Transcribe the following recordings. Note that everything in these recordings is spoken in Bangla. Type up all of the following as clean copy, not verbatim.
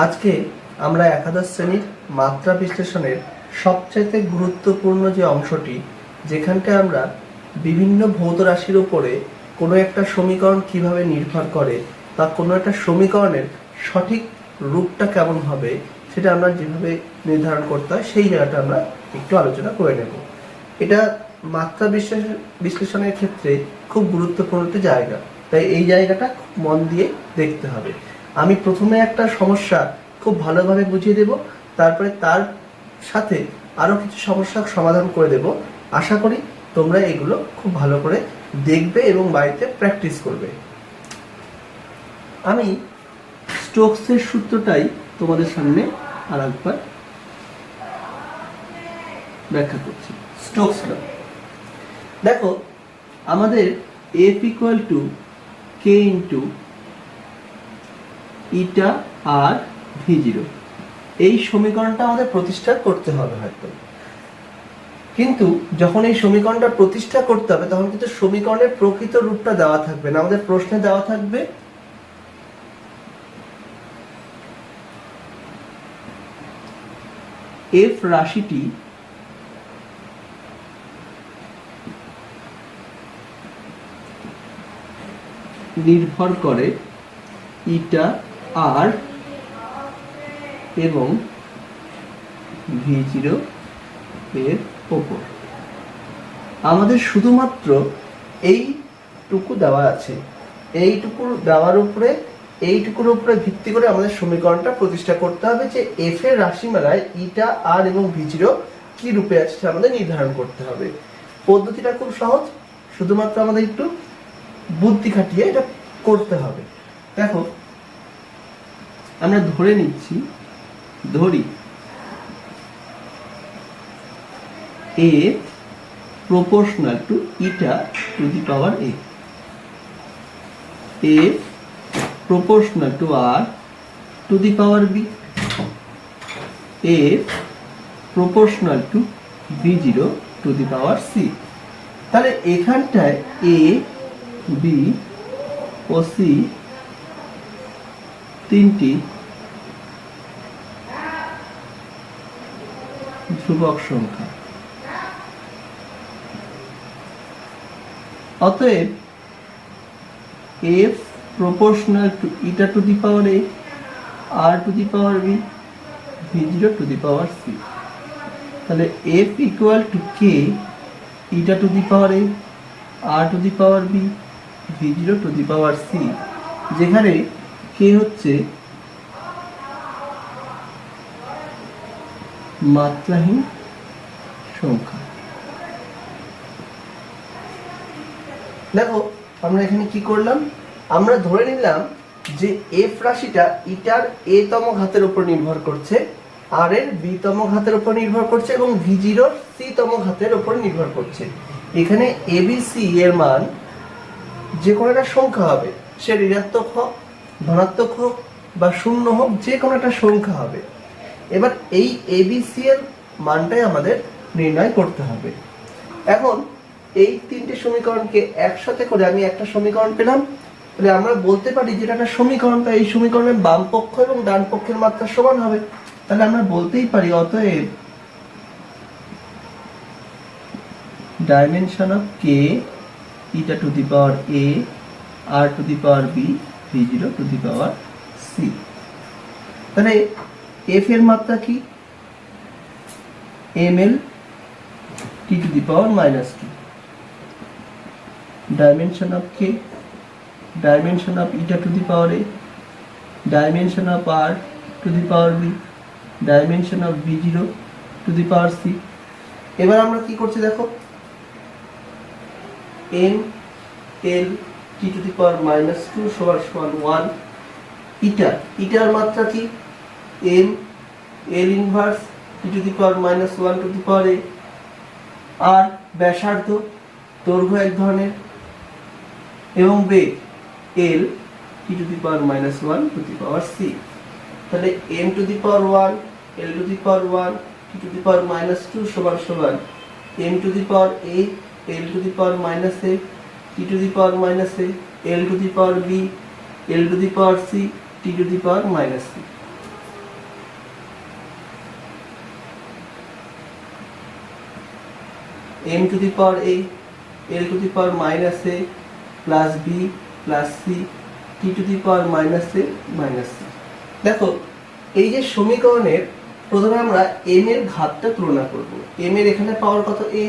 আজকে আমরা একাদশ শ্রেণীর মাত্রা বিশ্লেষণের সবচেয়ে গুরুত্বপূর্ণ যে অংশটি, যেখানটা আমরা বিভিন্ন ভৌত রাশির উপরে কোনো একটা সমীকরণ কিভাবে নির্ভর করে বা কোনো একটা সমীকরণের সঠিক রূপটা কেমন হবে সেটা আমরা যেভাবে নির্ধারণ করতে হয় সেই জায়গাটা আমরা একটু আলোচনা করে নেব। এটা মাত্রা বিশ্লেষণের ক্ষেত্রে খুব গুরুত্বপূর্ণ একটা জায়গা, তাই এই জায়গাটা মন দিয়ে দেখতে হবে। আমি প্রথমে একটা সমস্যা খুব ভালোভাবে বুঝিয়ে দেব, তারপরে তার সাথে আরও কিছু সমস্যার সমাধান করে দেব। আশা করি তোমরা এগুলো খুব ভালো করে দেখবে এবং বাড়িতে প্র্যাকটিস করবে। আমি স্টোকসের সূত্রটাই তোমাদের সামনে আর একবার ব্যাখ্যা করছি। স্টোকস ল, দেখো আমাদের F equal to K into eta R V0, এই সমীকরণটা আমাদের প্রতিষ্ঠা করতে হবে হয়তো, কিন্তু যখন এই সমীকরণটা প্রতিষ্ঠা করতে হবে তখন কিন্তু সমীকরণের প্রকৃত রূপটা দেওয়া থাকবে না, আমাদের প্রশ্নে দেওয়া থাকবে F রাশিটি নির্ভর করে ইটা আর এবং V0 এর ওপর। আমাদের শুধুমাত্র এইটুকু দেওয়া আছে, এইটুকুর দেওয়ার উপরে এইটুকুর উপরে ভিত্তি করে আমাদের সমীকরণটা প্রতিষ্ঠা করতে হবে যে এফ এর রাশিমালায় ইটা আর এবং V0 কি রূপে আছে সেটা আমাদের নির্ধারণ করতে হবে। পদ্ধতিটা খুব সহজ, শুধুমাত্র আমাদের একটু বুদ্ধি খাটিয়ে এটা করতে হবে। দেখো আমরা ধরে নিচ্ছি, ধরি A proportional to eta to the power A, A proportional to R to the power B, A proportional to V0 to the power C। তাহলে এখানটায় A, B ও C তিনটি ধ্রুবক সংখ্যা। অতএব F proportional to eta to the power A, R to the power B, V0 to the power C। তাহলে F equal to K eta to the power A, R to the power B, V0 to the power C, যেখানে K হচ্ছে মাত্রাহীন সংখ্যা। দেখো আমরা এখানে কি করলাম, আমরা ধরে নিলাম যে এফ রাশিটা ইটার এ তম ঘাতের উপর নির্ভর করছে, আর এর বি তম ঘাতের উপর নির্ভর করছে এবং V0 সি তম ঘাতের উপর নির্ভর করছে। এখানে এবিসি এর মান যে কোনো একটা সংখ্যা হবে, সে ঋণাত্মক হোক, ধনাত্মক হোক বা শূন্য হোক, যে কোনো একটা সংখ্যা হবে। এবার এই এবিসি এর মানটাই আমাদের নির্ণয় করতে হবে। এখন এই তিনটে সমীকরণকে একসাথে করে আমি একটা সমীকরণ পেলাম, তাহলে আমরা বলতে পারি যেটা একটা সমীকরণ, তাই এই সমীকরণের বাম পক্ষ এবং ডান পক্ষের মাত্রা সমান হবে। তাহলে আমরা বলতেই পারি অতএব dimension of K eta to the power A, R to the power B, V0 to the power C. তাহলে এফ এর মাত্রা কি, ml t to the power -2, dimension of k, dimension of eta to the power a, dimension of r to the power b, dimension of V0 to the power c। এবার আমরা কি করছি দেখো, m l t to the power -2 সমান 1, ইটার মাত্রা কি m l inverse t to the power -1 to the power a, আর ব্যাসার্ধ দৈর্ঘ্য এক ধরনের এবং বেগ l t to the power -1 to the power c। তাহলে m to the power 1, l to the power 1, t to the power -2 সমান m to the power a, l to the power -a, t to the power -a, l to the power b, l to the power c, t to the power -c। m to the power a, l to the power minus a plus b plus c, t to the power minus a minus c। দেখো এই যে সমীকরণের প্রথমে আমরা m এর ঘাতটা তুলনা করব। m এর এখানে পাওয়ার কত a,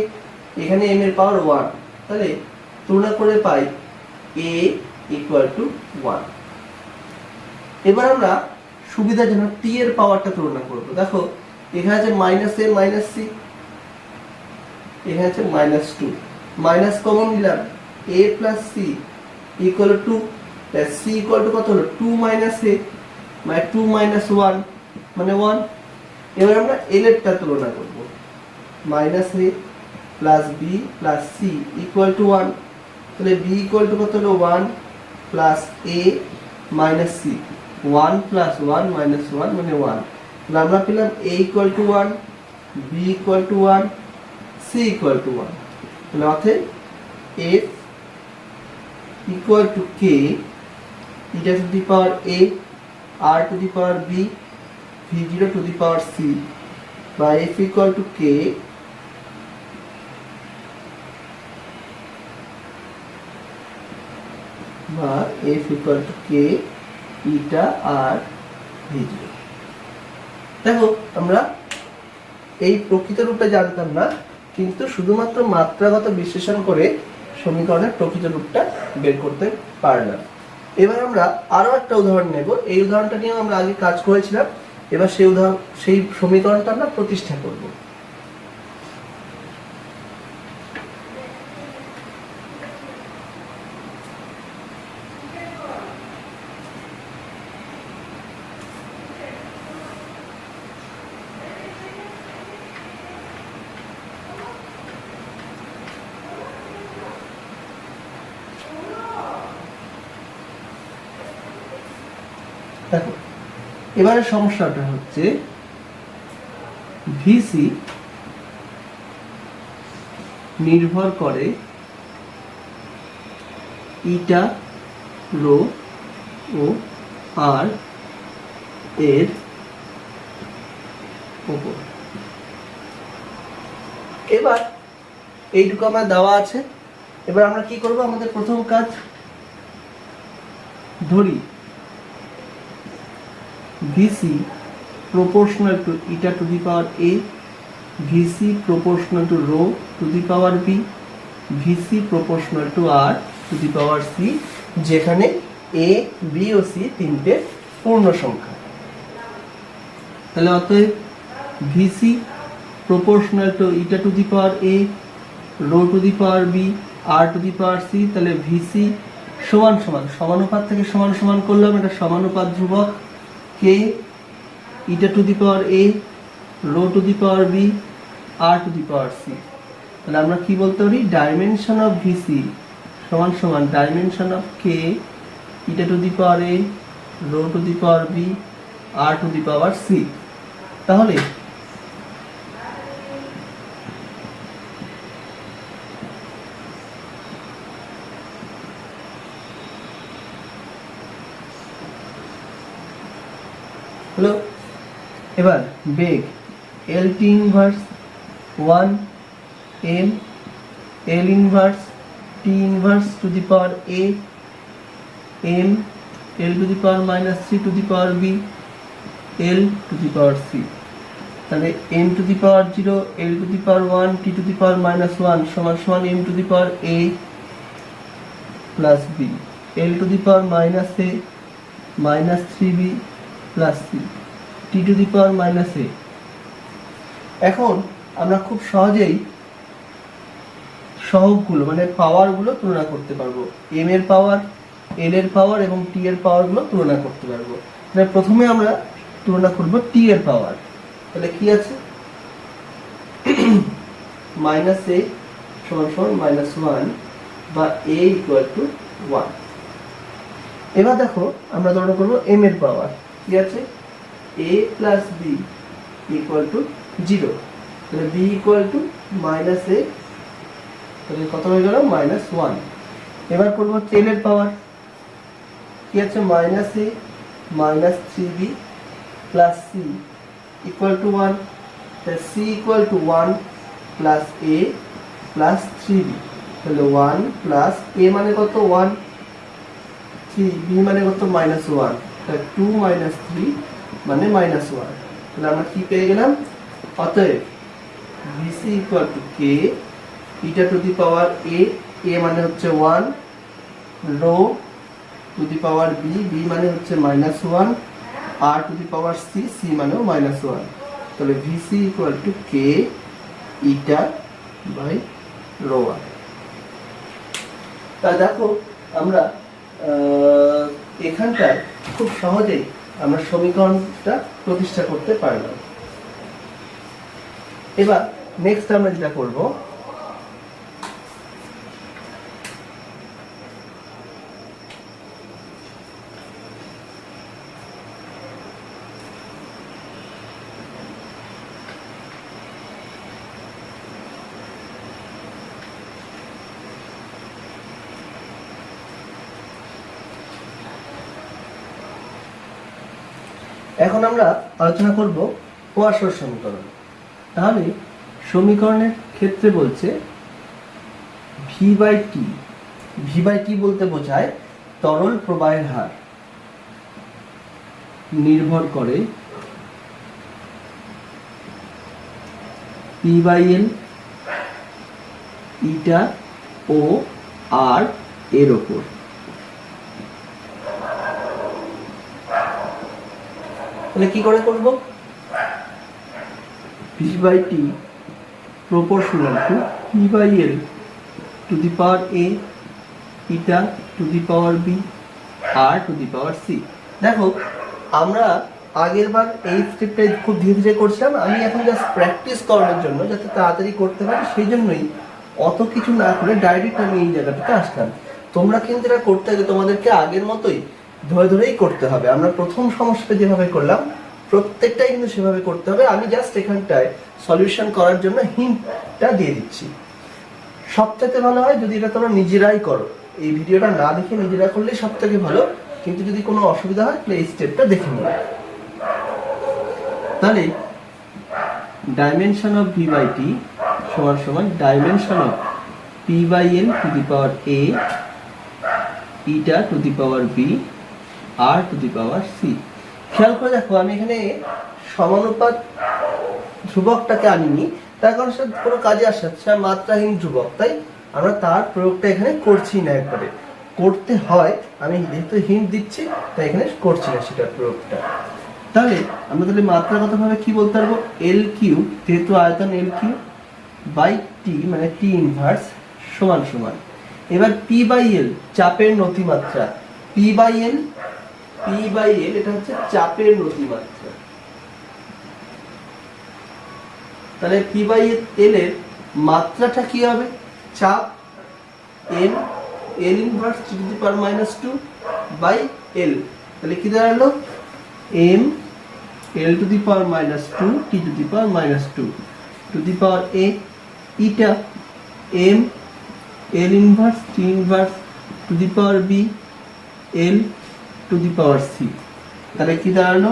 এখানে m এর পাওয়ার 1, তাহলে তুলনা করে পাই a ইকুয়াল টু 1। এবার আমরা সুবিধাজনক t এর পাওয়ারটা তুলনা করব। দেখো এখানে আছে মাইনাস a মাইনাস c, এখানে আছে মাইনাস 2, মাইনাস কমন নিলাম a plus c equal to 2, c equal to কত হলো 2 মাইনাস a মানে 2 মাইনাস 1 মানে 1। এবার আমরা l এরটা তুলনা করব, minus a plus b plus c equal to 1, তাহলে b ইকুয়াল টু কত হলো 1 plus a minus c, 1 plus 1 minus 1 মানে 1। তাহলে আমরা পেলাম a equal to 1, b equal to 1, c equal to 1। তাহলে অতএব f ইকুয়াল টু k এটা two the power a r to the power b v0 to the power c বা f ইকুয়াল টু k বা f equal to k eta r v0। দেখো আমরা এই প্রকৃত রূপটা জানতাম না, কিন্তু শুধুমাত্র মাত্রাগত বিশ্লেষণ করে সমীকরণের প্রকৃত রূপটা বের করতে পারলাম। এবার আমরা আরো একটা উদাহরণ নেব। এই উদাহরণটা নিয়ে আমরা আগে কাজ করেছিলাম, এবার সেই সমীকরণটা আমরা প্রতিষ্ঠা করব। দেখো এবারে সমস্যাটা হচ্ছে ভিসি নির্ভর করে ইটা রো ও আর এর উপর। এবার এইটুকু আমার দেওয়া আছে। এবার আমরা কি করব, আমাদের প্রথম কাজ ধরি VC proportional to eta to the power A, VC proportional to rho to the power B, VC proportional to R to the power C, যেখানে A, B ও C তিনটে পূর্ণ সংখ্যা। তাহলে অতএব VC proportional to eta to the power A, rho to the power B, R to the power C, তাহলে VC সমান সমান সমানুপাত থেকে সমান সমান করলাম, এটা সমানুপাত ধ্রুবক k eta to the power A, rho to the power B, R to the power C। তাহলে আমরা কি বলতে পারি, ডাইমেনশন অফ VC সমান সমান dimension of k eta to the power A, rho to the power B, R to the power C। তাহলে হলো, এবার বেগ LT inverse 1 m L inverse T inverse to the power A m L to the power minus 3 to the power B L to the power C। তাহলে m to the power 0 L to the power 1 T to the power minus 1 সমান সমান m to the power A plus B, L to the power minus A minus 3B plus C, T to the power minus A। এখন আমরা খুব সহজেই সহগগুলো মানে পাওয়ারগুলো তুলনা করতে পারবো, m এর পাওয়ার, l এর পাওয়ার এবং t এর পাওয়ারগুলো তুলনা করতে পারবো। তাহলে প্রথমে আমরা তুলনা করব t এর পাওয়ার। তাহলে কি আছে, মাইনাস a সমান সমান মাইনাস 1 বা a ইকুয়াল টু 1। এবার দেখো আমরা তুলনা করব m এর পাওয়ার। কি আছে, a plus b equal to 0, তাহলে b equal to minus a, তাহলে কত হয়ে গেল মাইনাস 1। এবার করব l এর পাওয়ার। কি আছে, minus a minus 3b plus c equal to 1, তাহলে c equal to 1 plus a plus 3b, তাহলে 1 প্লাস a মানে কত 1, 3, b মানে কত -1, তাহলে 2 - 3 মানে -1। তাহলে আমরা কি পেয়ে গেলাম? অতএব bc equal to k eta to the power a, a মানে হচ্ছে 1, rho to the power b, b মানে হচ্ছে -1, r to the power c, c মানেও -1। তাহলে vc equal to k eta by rho 1। তা দেখো আমরা এখানটায় খুব সহজেই আমরা সমীকরণটা প্রতিষ্ঠা করতে পারলাম। এবার নেক্সট আমরা যেটা করব, এখন আমরা আলোচনা করব পোয়াসোর সমীকরণ। তাহলে সমীকরণের ক্ষেত্রে বলছে V by T, V by T বলতে বোঝায় তরল প্রবাহের হার নির্ভর করে পি বাই এল ইটা ও আর এর ওপর। তাহলে কি করে করব? v by t proportional to p by l to the power a eta to the power b r to the power c। দেখো আমরা আগের বার এই স্টেপটা খুব ধীরে ধীরে করছিলাম, আমি এখন জাস্ট প্র্যাকটিস করানোর জন্য যাতে তাড়াতাড়ি করতে পারি সেই জন্যই অত কিছু না করে ডাইরেক্ট আমি এই জায়গাটাতে আসলাম। তোমরা কিন্তু এটা করতে গেলে তোমাদেরকে আগের মতোই ধরে ধরেই করতে হবে। আমরা প্রথম সমস্যাটা যেভাবে করলাম প্রত্যেকটাই কিন্তু সেভাবে করতে হবে। আমি জাস্ট এখানটায় সলিউশন করার জন্য হিন্টটা দিয়ে দিচ্ছি। সবথেকে ভালো হয় যদি এটা তোমরা নিজেরাই করো, এই ভিডিওটা না দেখে নিজেরা করলেই সব থেকে ভালো। কিন্তু যদি কোনো অসুবিধা হয় তাহলে এই স্টেপটা দেখে নিও। তাহলে dimension of V by T সমান সমান dimension of P by L to the power A eta to the power B R to the power C. খেয়াল করে দেখো আমি এখানে সমানুপাত ধ্রুবকটাকে আনিনি, তার কারণ সেটা কোনো কাজে আসছে সেটা মাত্রাহীন ধ্রুবক, তাই আমরা তার প্রয়োগটা এখানে করছি না। একবারে করতে হয়, আমি যেহেতু হিন্ট দিচ্ছি তাই এখানে করছি না সেটার প্রয়োগটা। তাহলে আমরা তাহলে মাত্রাগতভাবে কি বলতে পারবো? এল কিউ, যেহেতু আয়তন এল কিউ বাই টি মানে টি ইনভার্স সমান সমান। এবার পি বাই এল চাপের নতিমাত্রা, পি বাই এল এটা হচ্ছে চাপের নতিমাত্রা। তাহলে পি বাই এল এর মাত্রাটা কি হবে? চাপ M L inverse T to the power -2 by L. তাহলে কি দাঁড়ালো? M L to the power -2 T to the power -2 to the power A eta M L inverse T inverse to the power b L to the power C. তাহলে কি দাঁড়ালো?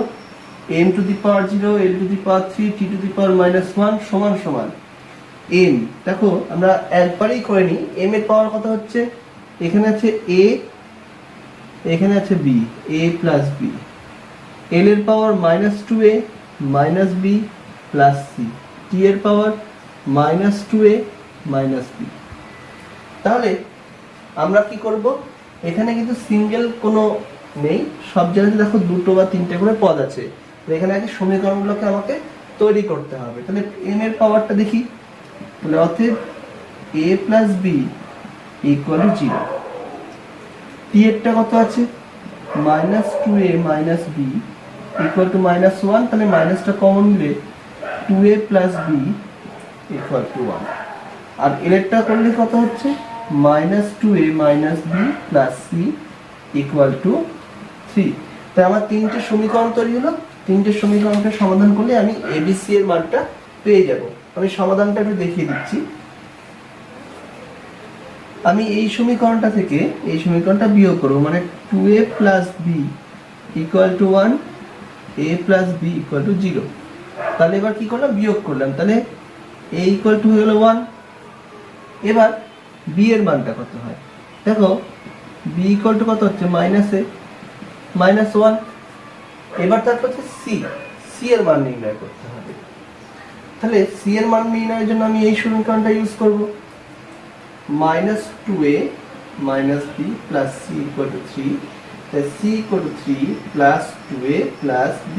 m to the power 0 l to the power 3 t to the power -1 সমান সমান m। দেখো আমরা একবারই করে নিই। m এর পাওয়ার কত হচ্ছে? এখানে আছে a, এখানে আছে b, a plus b। l এর পাওয়ার -2a minus b plus c, t এর পাওয়ার -2a মাইনাস b। তাহলে আমরা কি করব? এখানে কিন্তু সিঙ্গেল কোনো নেই, সব জায়গায় দেখো দুটো বা তিনটে করে পদ আছে। এখানে আগে সমীকরণগুলোকে আমাকে তৈরি করতে হবে। তাহলে m এর পাওয়ারটা দেখি, তাহলে অতএব a plus b equal to 0। t এরটা কত আছে? -2a minus b equal to -1। তাহলে মাইনাসটা কমন নিলে 2a plus b equal to 1। আর এর এরটা করলে কত হচ্ছে? -2a minus b plus c equal to 3। তাই আমার তিনটে সমীকরণ তৈরি হলো। তিনটে সমীকরণকে সমাধান করলে আমি ABC এর মানটা পেয়ে যাব। আমি সমাধানটা একটু দেখিয়ে দিচ্ছি। আমি এই সমীকরণটা থেকে এই সমীকরণটা বিয়োগ করব, মানে 2a plus b equal to 1, a plus b equal to 0। তাহলে এবার কি করলাম? বিয়োগ করলাম। তাহলে a ইকুয়াল টু হয়ে গেল 1, এবার বি এর মানটা কত হয় দেখো, বি ইকুয়াল টু কত হচ্ছে -a -1। এবার তারপর হচ্ছে সি, সি এর মান নির্ণয় করতে হবে। তাহলে সি এর মান নির্ণয়ের জন্য আমি এই সমীকরণটা ইউজ করব, -2a - b plus c equal to 3। তাহলে c equal to 3 plus 2a plus b।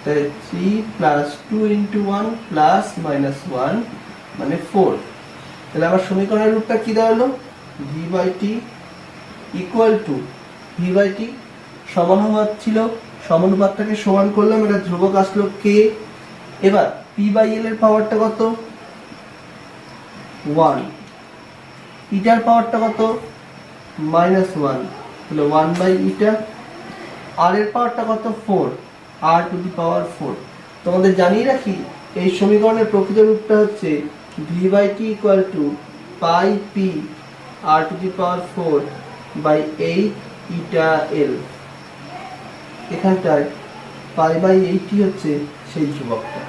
তাহলে 3 প্লাস 2 ইন্টু 1 প্লাস -1 মানে 4। তাহলে আমার সমীকরণের রূপটা কি দাঁড়ালো, v by T equal to v by T সমানুপাত ছিল, সমানুপাতটাকে সমান করলাম, এটা ধ্রুবক আসলো k। এবার p বাই l এর পাওয়ারটা কত 1, ইটার পাওয়ারটা কত -1, তাহলে 1 বাই ইটা। আর এর পাওয়ারটা কত 4, r টু দি পাওয়ার 4। তোমাদের জানিয়ে রাখি এই সমীকরণের প্রকৃত রূপটা হচ্ছে v by T equal to pi P r to the power 4 by 8 eta l। এখানটায় পাই বাই 8 হচ্ছে সেই ধ্রুবকটা।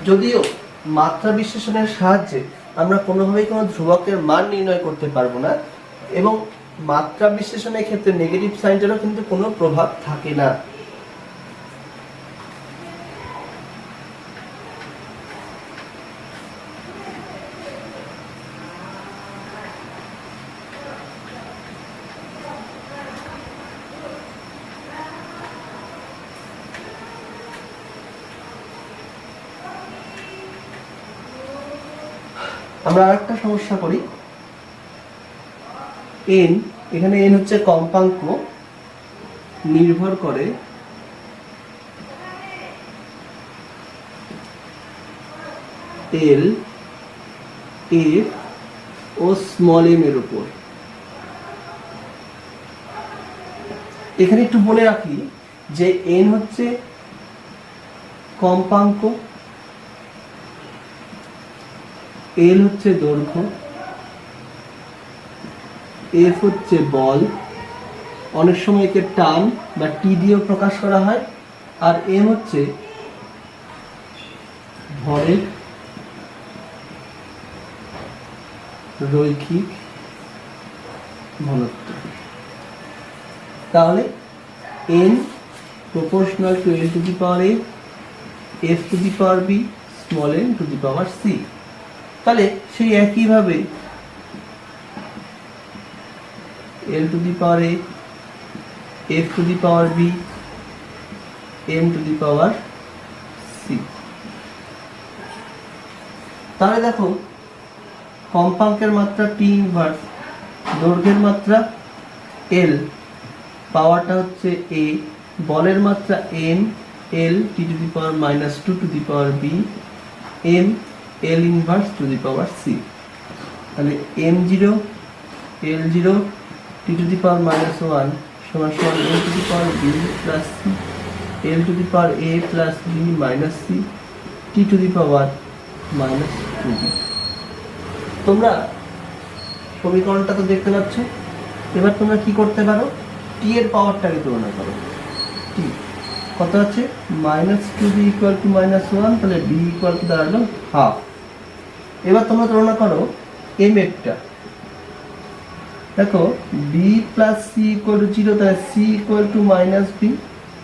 যদিও মাত্রা বিশ্লেষণের সাহায্যে আমরা কোনোভাবেই কোনো ধ্রুবকের মান নির্ণয় করতে পারবো না, এবং মাত্রা বিশ্লেষণের ক্ষেত্রে নেগেটিভ সাইনটারও কিন্তু কোনো প্রভাব থাকে না। আমরা আরেকটা সমস্যা করি, n, এখানে n হচ্ছে কম্পাঙ্ক, নির্ভর করে l, f ও স্মল m এর উপর। এখানে একটু বলে রাখি যে n হচ্ছে কম্পাঙ্ক, l হচ্ছে দৈর্ঘ্য, f হচ্ছে বল, অনেক সময় একে টান বা টি দিয়েও প্রকাশ করা হয়, আর m হচ্ছে ভরের রৈখিক ঘনত্ব। তাহলে n proportional to l to the power a, f to the power b, small n to the power c। তাহলে সেই একইভাবে l to the power a, f to the power b, m to the power c। তাহলে দেখো কম্পাঙ্কের মাত্রা t ইনভার্স, দৈর্ঘ্যের মাত্রা l, পাওয়ারটা হচ্ছে a, বলের মাত্রা m, l t to the power -2 to the power b, m l inverse to the power c। তাহলে m0 l0 t to the power -1 সমান সমান l to the power b plus c, l to the power a plus b minus c, t to the power -2b। তোমরা সমীকরণটা তো দেখতে পাচ্ছ। এবার তোমরা কি করতে পারো, t এর পাওয়ারটাকে তুলনা করো। t কত আছে -2b ইকুয়াল টু -1, তাহলে b ইকুয়াল টু দাঁড়ালো হাফ। এবার তোমরা তুলনা করো m এরটা, দেখো b plus c equal to 0, তাহলে c ইকুয়াল টু -b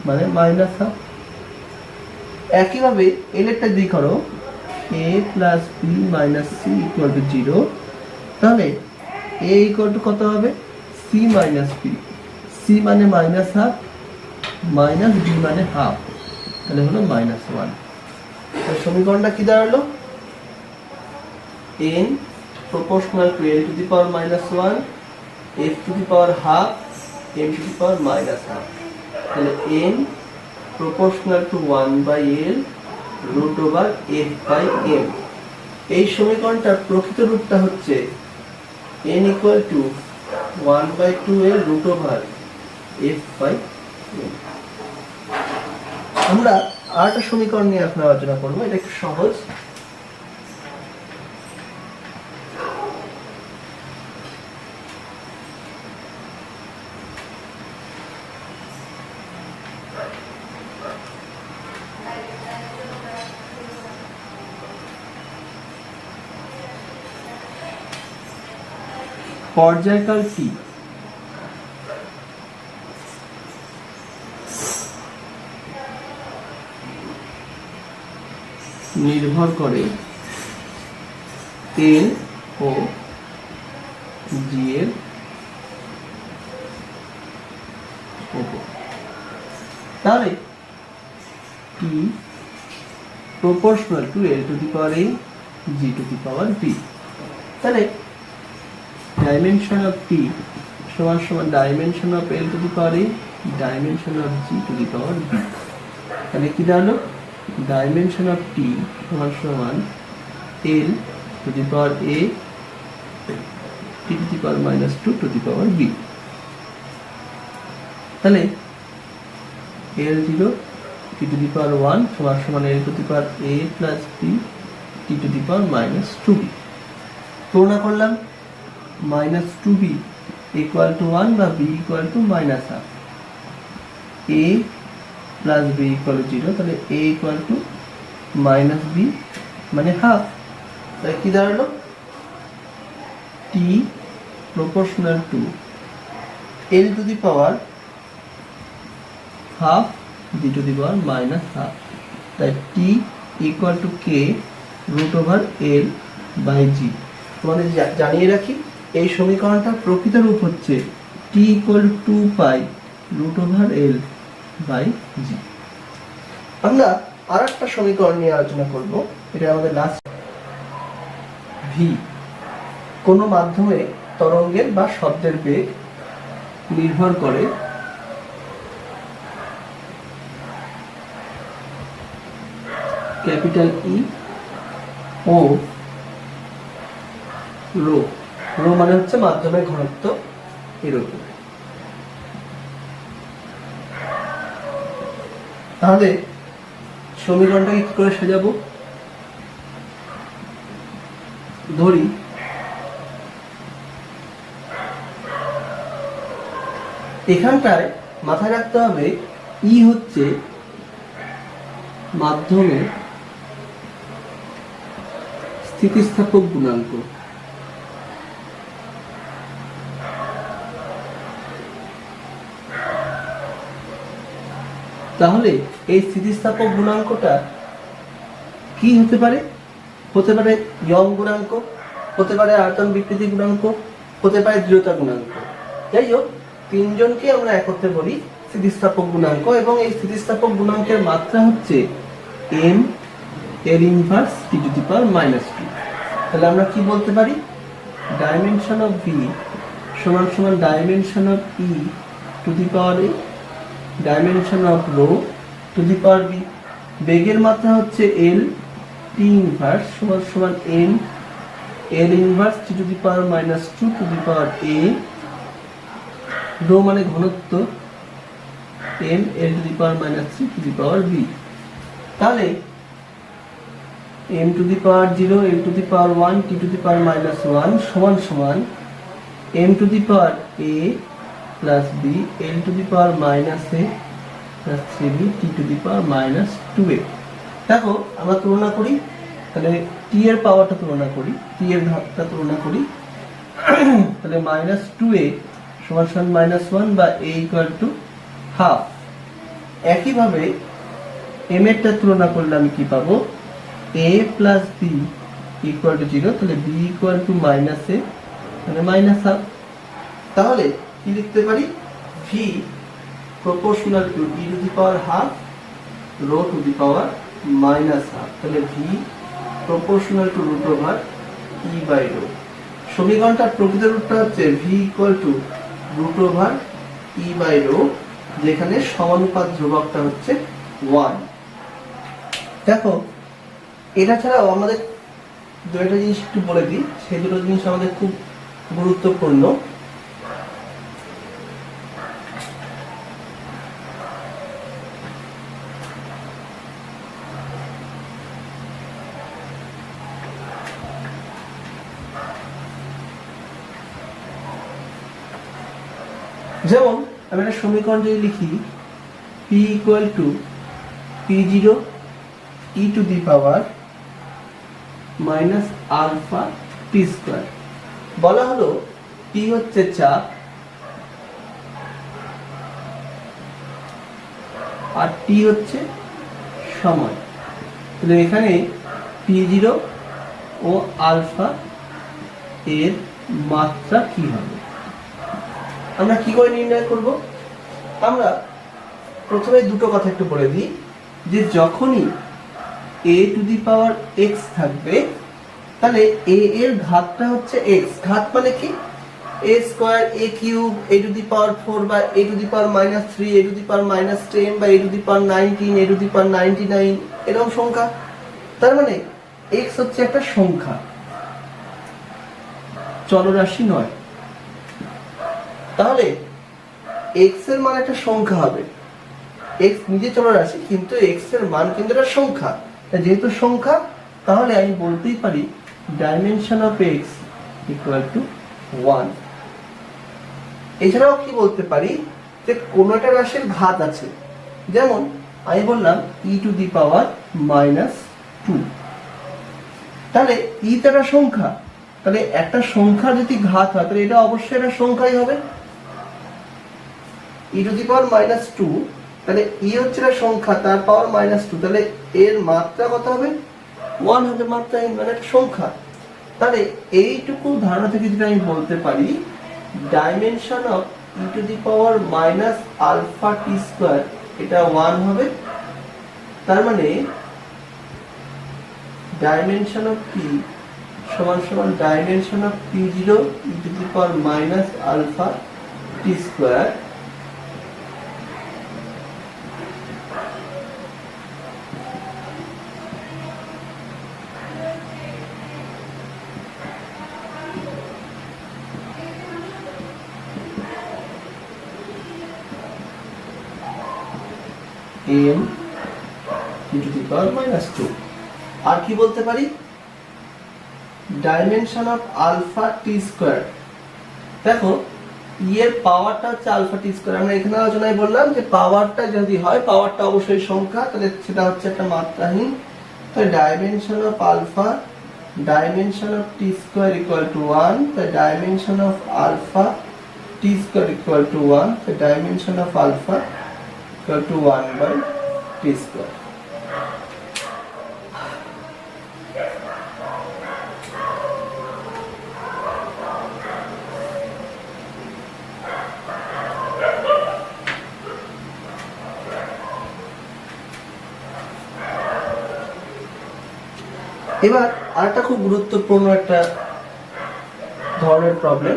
মানে -হাফ। একইভাবে l এরটা দিয়ে করো a plus b minus c equal to 0, তাহলে a ইকুয়াল টু কত হবে c মাইনাস b, c মানে -হাফ মাইনাস b মানে হাফ, তাহলে হলো -1। সমীকরণটা কি দাঁড়ালো, n proportional to l to the power -1, f to the power half, m to the power -half। তাহলে n proportional to 1 by l root over f by m। এই সমীকরণটার প্রকৃত রূপটা হচ্ছে n equal to 1 by 2l root over f by m। আমরা আরেকটা সমীকরণ নিয়ে এখন আলোচনা করবো, এটা একটু সহজ। পর্যায়কাল t নির্ভর করে l ও g এর উপর। তাহলে t proportional to l to the power a g to the power b, তাহলে dimension of t সমান সমান dimension of l to the power a dimension of g to the power b। তাহলে কি দাঁড়ালো, dimension of t সমান সমান l to the power a t to the power minus 2 to the power b। তাহলে L0 t to the power 1 সমান সমান L to the power a plus b t to the power minus 2b। তুলনা করলাম, minus 2b equal to 1 বা b equal to minus half, a plus b equal to 0, তাহলে a equal to minus b মানে half। তাহলে কি দাঁড়ালো, t proportional to L to the power half d to the power minus half, তাই t equal to k root over l by g। তোমাদের জানিয়ে রাখি এই সমীকরণটার প্রকৃত রূপ হচ্ছে t equal to 2 pi root over l by g। আমরা আরেকটা সমীকরণ নিয়ে আলোচনা করব, এটা আমাদের লাস্ট। v কোন মাধ্যমে তরঙ্গের বা শব্দের বেগ নির্ভর করে ক্যাপিটাল ই ও রো, রো মানে হচ্ছে মাধ্যমের ঘনত্ব এরকম। তাহলে সমীকরণটাকে কি করে সাজাবো, ধরি এখানটায় মাথায় রাখতে হবে ই হচ্ছে মাধ্যমের স্থিতিস্থাপক গুণাঙ্ক। তাহলে এই স্থিতিস্থাপক গুণাঙ্কটা কি হতে পারে, হতে পারে ইয়ং গুণাঙ্ক, হতে পারে আয়তন বিকৃতি গুণাঙ্ক, হতে পারে দৃঢ়তা গুণাঙ্ক। যাই হোক, তিনজনকে আমরা একত্রে বলি স্থিতিস্থাপক গুণাঙ্ক, এবং এই স্থিতিস্থাপক গুণাঙ্কের মাত্রা হচ্ছে m এর inverse t to the power minus 2। তাহলে আমরা কি বলতে পারি, ডাইমেনশন অফ v সমান সমান dimension of e to the power a dimension of rho to the power b। বেগের মাত্রা হচ্ছে l, t ইনভার্স সমান সমান m এর inverse t to the power minus 2 to the power a, rho মানে ঘনত্ব m l to the power minus 3 to the power b। তাহলে m to the power 0 l to the power 1 t to the power minus 1 সমান সমান m to the power a plus b l to the power minus a plus 3b t to the power minus 2a। দেখো আমরা তুলনা করি, তাহলে t এর পাওয়ারটা তুলনা করি, t এর ঘাতটা তুলনা করি, তাহলে মাইনাস 2a সমান সমান মাইনাস 1 বা a ইকুয়াল টু হাফ। একইভাবে m এরটা তুলনা করলে আমি কি পাবো, a plus b equal to 0, তাহলে b equal to minus a মানে মাইনাস হাফ। তাহলে কি লিখতে পারি, v proportional to e to the power half rho to the power minus half, তাহলে v proportional to root over e by rho. সমীকরণটার প্রকৃত রূপটা হচ্ছে v equal to root over e by rho, যেখানে সমানুপাত ধ্রুবকটা হচ্ছে 1। দেখো এটা ছাড়াও আমাদের দুটো জিনিস একটু বলে দিই, সেই দুটো জিনিস আমাদের খুব গুরুত্বপূর্ণ। যেমন আমি একটা সমীকরণ যদি লিখি p equal to p0 e to the power minus alpha T square, বলা হলো p টি হচ্ছে চাপ আর টি হচ্ছে সময়। তাহলে এখানে P0 ও আলফা এর মাত্রা কি হবে আমরা কি করে নির্ণয় করব? আমরা প্রথমে দুটো কথা একটু বলে দিই যে যখনই a to the power x থাকবে তাহলে a এর ঘাতটা হচ্ছে x। ঘাত মানে কি? a square a cube a to the power 4 বা a to the power -3 a to the power -10 বা a to the power 19 a to the power 99 এরকম সংখ্যা। তার মানে x হচ্ছে একটা সংখ্যা, চলরাশি নয়। তাহলে x এর মান একটা সংখ্যা হবে। x নিজে চলরাশি কিন্তু x এর মান কিন্তু একটা সংখ্যা। যেহেতু সংখ্যা তাহলে আমি বলতেই পারি dimension of x equal to 1। এছাড়াও কি বলতে পারি যে কোন একটা রাশির ঘাত আছে, যেমন আমি বললাম e টু দি পাওয়ার -2। তাহলে e তো একটা সংখ্যা, তাহলে একটা সংখ্যা যদি ঘাত হয় তাহলে এটা অবশ্যই একটা সংখ্যাই হবে। e টু দি পাওয়ার -2 তাহলে e হচ্ছে একটা সংখ্যা, তার পাওয়ার -2, তাহলে এর মাত্রা কত হবে? 1 হবে। মাত্রাহীন মানে একটা সংখ্যা। তাহলে এইটুকু ধারণা থেকে যেটা আমি বলতে পারি dimension of e to the power -alpha T square এটা 1 হবে। তার মানে ডাইমেনশন অফ p সমান সমান dimension of p0 e to the power -alpha T square m e to the power -2। আর কি বলতে পারি? Dimension of alpha T square. দেখো e এর পাওয়ারটা হচ্ছে আলফা টি স্কয়ার। আমরা এখানে আলোচনায় বললাম যে পাওয়ারটা যদি হয়, পাওয়ারটা অবশ্যই সংখ্যা, তাহলে সেটা হচ্ছে একটা মাত্রাহীন। তাহলে dimension of alpha dimension of T square equal to 1। তাহলে dimension of alpha T square equal to 1। তাহলে dimension of alpha equal to 1/t square. এবার আরেকটা খুব গুরুত্বপূর্ণ একটা ধরনের প্রবলেম,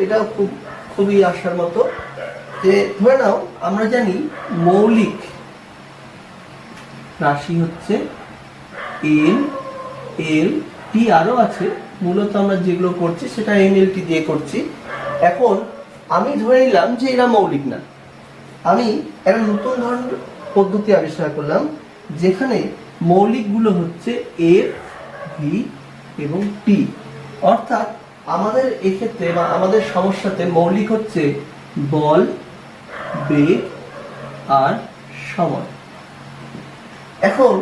এটাও খুবই আসার মতো। যে ধরে নাও আমরা জানি মৌলিক রাশি হচ্ছে m l t, আরো আছে, মূলত আমরা যেগুলো করছি সেটা m l t দিয়ে করছি। এখন আমি ধরে নিলাম যে এরা মৌলিক না। আমি একটা নতুন ধরনের পদ্ধতি আবিষ্কার করলাম যেখানে মৌলিকগুলো হচ্ছে f v এবং t। অর্থাৎ আমাদের এক্ষেত্রে বা আমাদের সমস্যাতে মৌলিক হচ্ছে বল, বেগ আর সময়। এখন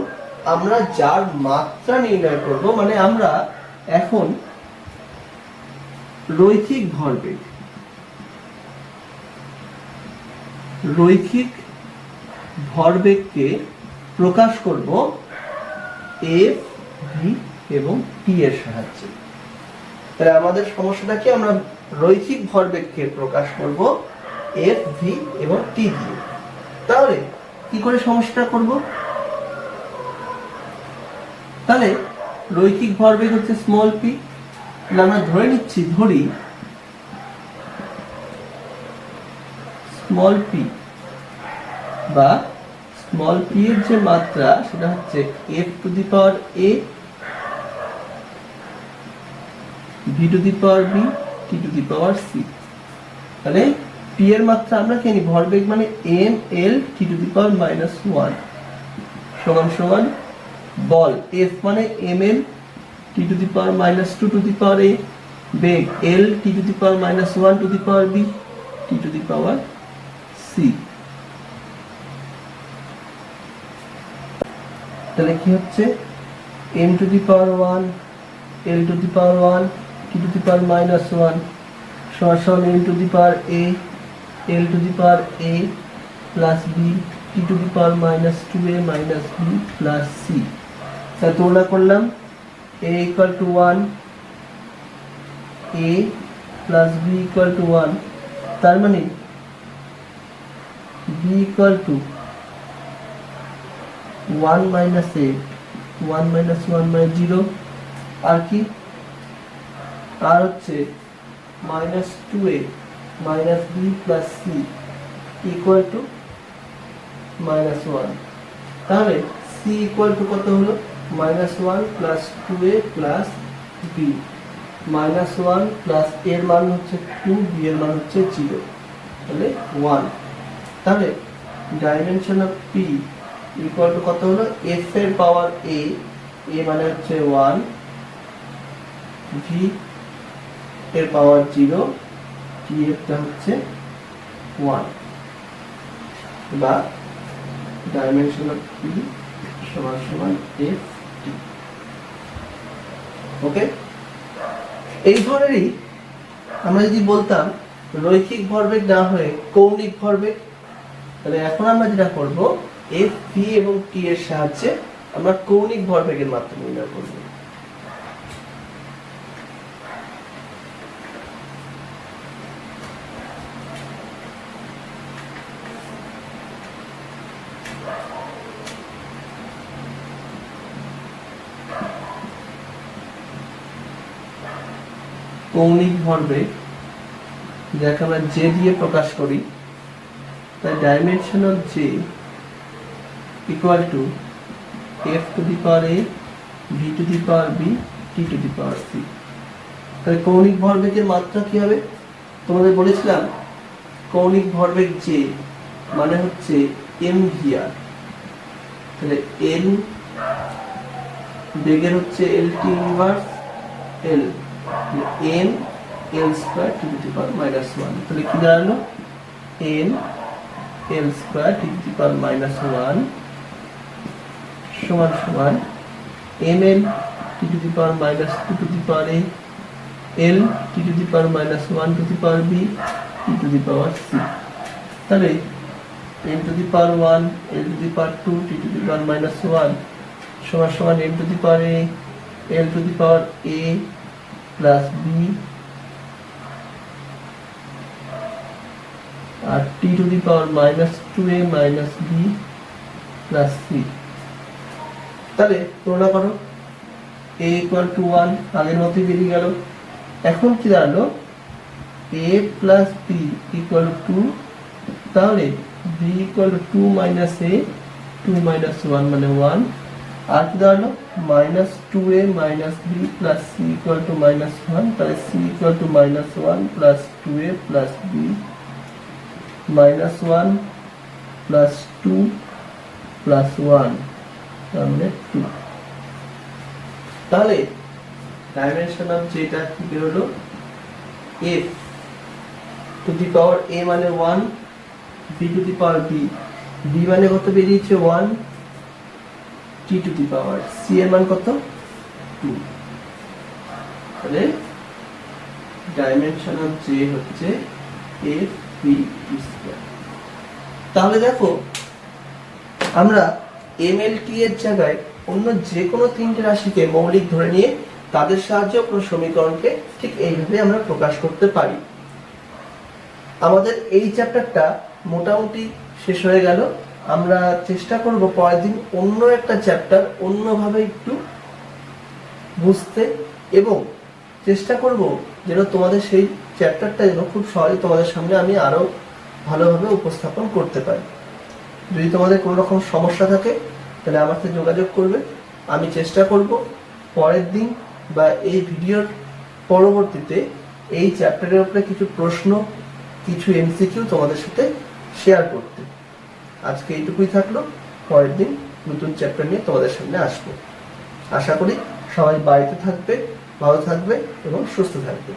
আমরা যার মাত্রা নির্ণয় করব, মানে আমরা এখন রৈখিক ভরবেগকে প্রকাশ করব f v এবং t এর সাহায্যে। তাহলে আমাদের সমস্যাটা কি? আমরা রৈখিক ভরবেগকে প্রকাশ করব f v এবং t দিয়ে। তাহলে কি করে সমস্যাটা করব? তাহলে রৈখিক ভরবেগ হচ্ছে স্মল p। আমরা ধরে নিচ্ছি, ধরি স্মল p বা স্মল p এর যে মাত্রা সেটা হচ্ছে f two the power a v two the power b t to the power c। তাহলে p এর মাত্রা আমরা কি জানি? ভরবেগ মানে m l t to the power -1 সমান সমান বল f মানে ml t to the power -2 to the power a, বেগ l t to the power -1 to the power b t to the power c। তাহলে কি হচ্ছে? m to the power 1 l to the power 1 t to the power -1 সমান সমান n to the power a l to the power a plus b t to the power minus 2a minus b plus c। তাহলে তুলনা করলাম a equal to 1 a plus b equal to 1, তার মানে b equal to 1 minus a 1 minus 1 মানে 0, আর কি আর হচ্ছে minus 2a minus b plus c equal to minus 1। তাহলে c ইকুয়াল টু কত হলো minus 1 plus 2a plus b, minus 1 plus এর মান হচ্ছে 2, b এর মান হচ্ছে 0, তাহলে 1। তাহলে dimension of p equal two কত হলো f এর পাওয়ার a, a মানে হচ্ছে 1, v এর পাওয়ার 0, t এরটা হচ্ছে 1, বা ডাইমেনশন অফ p সমান সমান f t। ওকে, এই ধরনেরই আমরা যদি বলতাম রৈখিক ভরবেগ না হয়ে কৌণিক ভরবেগ, তাহলে এখন আমরা যেটা করব f v এবং t এর সাহায্যে আমরা কৌণিক ভরবেগের মাত্রা নির্ণয় করব। কৌণিক ভরবেগ যাকে আমরা j দিয়ে প্রকাশ করি, তাই dimension of j equal to f two the power a v two the power b t to the power c। তাহলে কৌণিক ভরবেগের মাত্রা কি হবে? তোমাদের বলেছিলাম কৌণিক ভরবেগ j মানে হচ্ছে mvr। তাহলে n বেগের হচ্ছে lt inverse l n l square t to the power minus 1। তাহলে কি দাঁড়ালো n l square t to the power minus 1 সমান সমান ml t to the power minus 2 to the power a l t to the power minus 1 to the power b t to the power c। তাহলে n to the power 1 l to the power 2 t to the power minus 1 সমান সমান n to the power a l to the power a plus b আর t to the power minus 2a minus b plus c। তাহলে তুলনা করো a ইকুয়াল টু 1 আগের মতই বেরিয়ে গেল। এখন কি দাঁড়ালো a plus b equal two 2, তাহলে b equal two 2 minus a 2 minus 1 মানে 1, আর কি দাঁড়ালো minus 2a minus b plus c equal to minus 1। তাহলে c equal to minus 1 plus 2a plus b minus 1 plus 2 plus 1 তার মানে 2। তাহলে ডাইমেনশন অফ যেটা কি বেরোলো f two the power a মানে 1, b two the power b, b মানে কত বেরিয়েছে 1, t to the power c এর মান কত 2। তাহলে ডাইমেনশন অফ j হচ্ছে f v t স্কয়ার। তাহলে দেখো আমরা ml t এর জায়গায় অন্য যে কোনো তিনটে রাশিকে মৌলিক ধরে নিয়ে তাদের সাহায্যে কোনো সমীকরণকে ঠিক এইভাবে আমরা প্রকাশ করতে পারি। আমাদের এই চ্যাপ্টারটা মোটামুটি শেষ হয়ে গেল। আমরা চেষ্টা করব পরের দিন অন্য একটা চ্যাপ্টার অন্যভাবে একটু বুঝতে, এবং চেষ্টা করব যেন তোমাদের সেই চ্যাপ্টারটা যেন খুব সহজে তোমাদের সামনে আমি আরো ভালোভাবে উপস্থাপন করতে পারি। যদি তোমাদের কোনো রকম সমস্যা থাকে তাহলে আমার সাথে যোগাযোগ করবে। আমি চেষ্টা করব পরের দিন বা এই ভিডিওর পরবর্তীতে এই চ্যাপ্টারের উপরে কিছু প্রশ্ন, কিছু এমসিকিউ তোমাদের সাথে শেয়ার করতে। আজকে এইটুকুই থাকলো, পরের দিন নতুন চ্যাপ্টার নিয়ে তোমাদের সামনে আসবো। আশা করি সবাই বাড়িতে থাকবে, ভালো থাকবে এবং সুস্থ থাকবে।